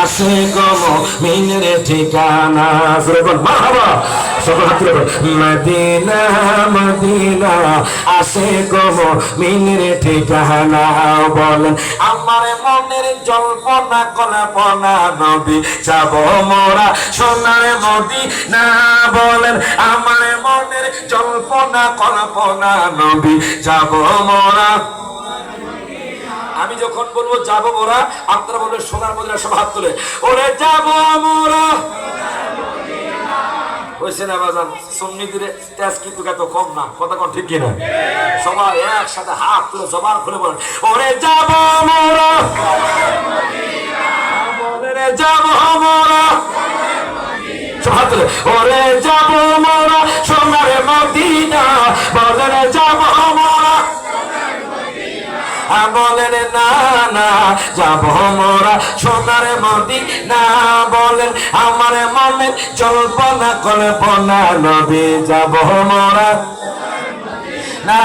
আসে গম মিনের ঠিকানা মারহাবা সকল হাত তুলে মদিনা মদিনা আসে গম মিনের ঠিকানা বলেন আমার মনের জল্পনা কল্পনা নবী যাব মোরা সোনার মদিনা বলেন আমার মনের জল্পনা কল্পনা নবী যাব মোরা আমি যখন বলবো যাবো মোরা আপনারা বলবেন সোনার মদিনা সব হাত তুলে ওরে যাবো মোরা হয়েছে না বাজান সুন্নিদের তেজ কিন্তু এত কম না কথা কোন ঠিক কিনা সবাই একসাথে হাত তুলে জবান খুলে বলেন ওরে যাবো মোরা বলে যাবো মোরা সব হাত তুলে ওরে যাবো মোরা সোনার মদিনা বলে যাবো মোরা বলেন না না যাব মোরা সোনার মদিনা বলেন আমার মনে জল্পনা কল্পনা নবী যাব মোরা না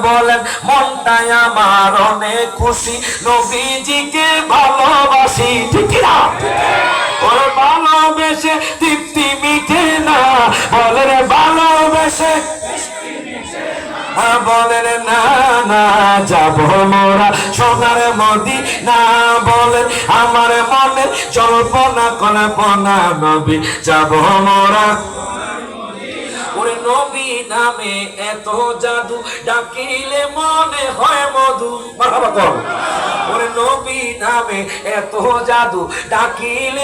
বলেন মনটাই আমার অনেক খুশি নবীজিকে ভালোবাসি ঠিক না ওর ভালোবেসে তৃপ্তি মিটে না বলেন ভালোবেসে বলেন না না যাব মোরা সোনার মদিনা বলেন আমার মনে জল্পনা কল্পনা নবী যাব মোরা ওরে নবী নামে এত জাদু ডাকিলে মনে হয় মধু মারহাবা কর ওরে নবী নামে এত জাদু ডাকিলে